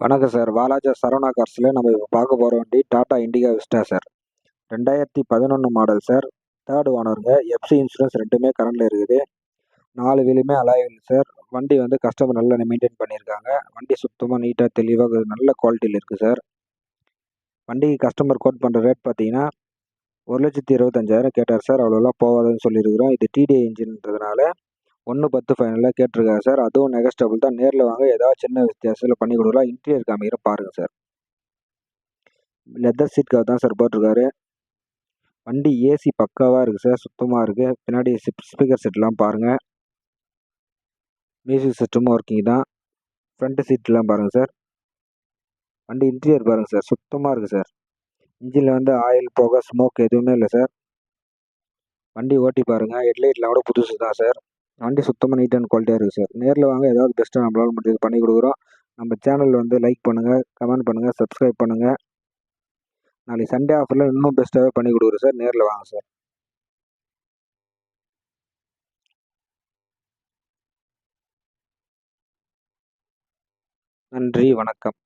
வணக்கம் சார். வாலாஜா சரவணா கார்ஸில் நம்ம இப்போ பார்க்க போகிற வண்டி Tata Indica Vista sir. 2011 model sir. Third ஓனருங்க. எஃப்சி இன்சூரன்ஸ் ரெண்டுமே கரண்டில் இருக்குது. 4 வீலுமே அலாய் வீல் சார். வண்டி வந்து கஸ்டமர் நல்லா மெயின்டைன் பண்ணியிருக்காங்க. வண்டி சுத்தமாக நீட்டாக தெளிவாக நல்ல குவாலிட்டியில் இருக்குது சார். வண்டிக்கு கஸ்டமர் கோட் பண்ணுற ரேட் பார்த்தீங்கன்னா 1,25,000 கேட்டார் சார். அவ்வளோலாம் போகாதுன்னு சொல்லியிருக்கிறோம். இது டிடிஐ இன்ஜின்றதுனால 1,10 ஃபைனலாக கேட்டிருக்காரு சார். அதுவும் நெகஸ்டபிள் தான். நேரில் வாங்க, ஏதாவது சின்ன வித்தியாசத்தில் பண்ணி கொடுக்கலாம். இன்டீரியர் காமிக்கிறேன் பாருங்கள் சார். லெதர் சீட் கவர் தான் சார் போட்டிருக்காரு. வண்டி ஏசி பக்காவாக இருக்குது சார். சுத்தமாக இருக்குது. பின்னாடி ஸ்பீக்கர் செட்லாம் பாருங்கள். மியூசிக் சிஸ்டமும் ஒர்க்கிங் தான். ஃப்ரண்ட் சீட்லாம் பாருங்கள் சார். வண்டி இன்டீரியர் பாருங்கள் சார். சுத்தமாக இருக்குது சார். இன்ஜினில் வந்து ஆயில் போக ஸ்மோக் எதுவுமே இல்லை சார். வண்டி ஓட்டி பாருங்கள். ஹெட்லைட்லாம் கூட புதுசு தான் சார். வண்டி சுத்தமாக நீட் அண்ட் குவாலிட்டியாக இருக்குது சார். நேரில் வாங்க, ஏதாவது பெஸ்ட்டாக நம்மளால் முடிஞ்சது பண்ணி கொடுக்குறோம். நம்ம சேனல் வந்து லைக் பண்ணுங்கள், கமெண்ட் பண்ணுங்கள், சப்ஸ்கிரைப் பண்ணுங்கள். நாளைக்கு சண்டே ஆஃபரில் இன்னும் பெஸ்ட்டாகவே பண்ணி கொடுக்குறோம் சார். நேரில் வாங்க சார். நன்றி, வணக்கம்.